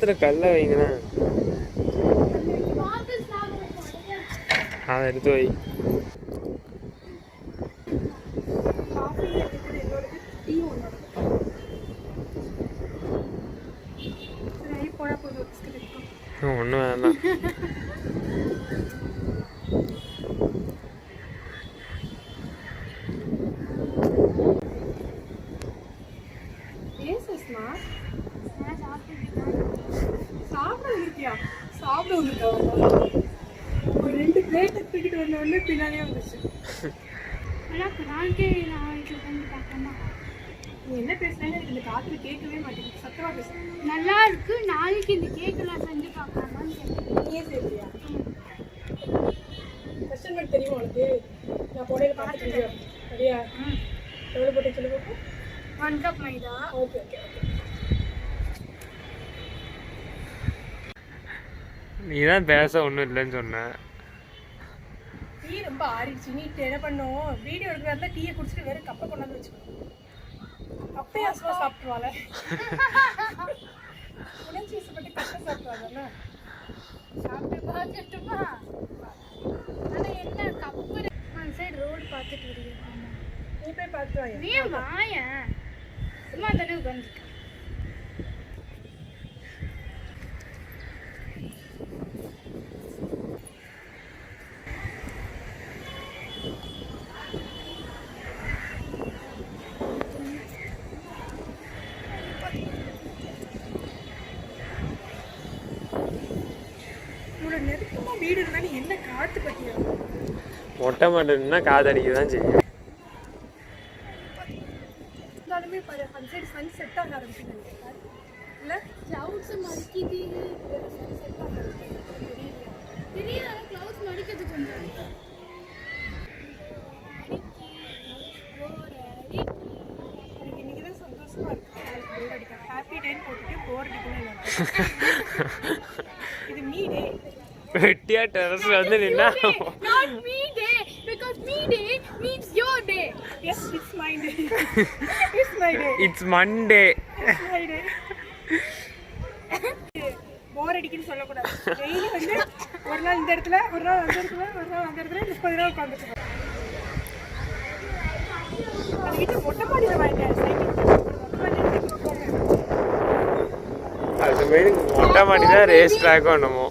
ஆத்துல கல்ல வைங்கண்ணா, அதை எடுத்து வை. ஒன்றும் வேண்டாம். ஒரு 2 பிளேட் தூக்கிட்டு வந்தோடனே பின்னாடியே வந்துச்சு. நீ என்ன பேசுறேன்னு எனக்கு இந்த காத்துல கேட்கவே மாட்டேங்குது. சத்தமா பேசுறேன். நல்லா இருக்கு. நாளைக்கு இந்த கேக்கெல்லாம் செஞ்சு பார்க்கலாமான்னு கேட்குறேன். நீயே செய்வியா? கொஸ்டின் மார்க் தெரியுமா உனக்கு? நான் போடையில பார்த்துட்டு சரியா? எவ்வளோ போட்டு சொல்லி பார்ப்போம். 1 cup maida. Okay okay okay. நீ தான் பேச ஒன்றும் இல்லைன்னு சொன்ன. டீ ரொம்ப ஆறிடுச்சு. நீ என்ன பண்ணும், வீடியோ எடுக்கிறதா டீயை குடிச்சிட்டு வெறும் கப்பை கொண்டாந்து வச்சுக்கணும். அப்பயே அசுவா சாப்பிட்டுருவாள். உடஞ்சி வசப்பட்டு கப்பை சாப்பிட்டுவாங்கல்ல. சாப்பிட்டு பார்த்துட்டுமா? ஆனால் என்ன கப்பு அந்த சைடு ரோடு பார்த்துட்டு வருவீங்க. நீ போய் பார்த்துட்டு வாங்க. நீ வாயன் சும்மா தானே உட்காந்துருக்க. நெருக்கமா வீடு இருந்தா நீ என்ன காத்து பத்தியா? மொட்டை மாட்டேன்னா காதடிக்க தான் செய்யும். இருந்தாலுமே பாரு அந்த சைடு சன் செட் ஆக ஆரம்பிச்சுது இல்லை? கிளவுட்ஸ் மடிக்குது. சன் செட் ஆக ஆரம்பிச்சுது. தெரியல கிளவுட்ஸ் மடிக்கிறது கொஞ்சம். எனக்கு இன்னைக்கு தான் சந்தோஷமா இருக்கு. போர் அடிக்க ஹாப்பி டேன்னு போட்டுட்டு போர் அடிக்கணும். இது மீ டே. வெட்டியா டெரஸ் வந்து நின்னா Not me day because me day means your day. Yes, it's my day. It's my day. It's Monday. It's my day. போர் அடிக்குன்னு சொல்லக்கூடாது. டெய்லி வந்து ஒரு நாள் இந்த இடத்துல, ஒரு நாள் அந்த இடத்துல, ஒரு நாள் அந்த இடத்துல 30 நாள் உட்காந்துட்டு அது வீட்டு மொட்டை மாடியில் வாங்கிட்டேன் சைக்கிள். அது மாரி மொட்டை மாடி தான் ரேஸ் ட்ராக் பண்ணுமோ.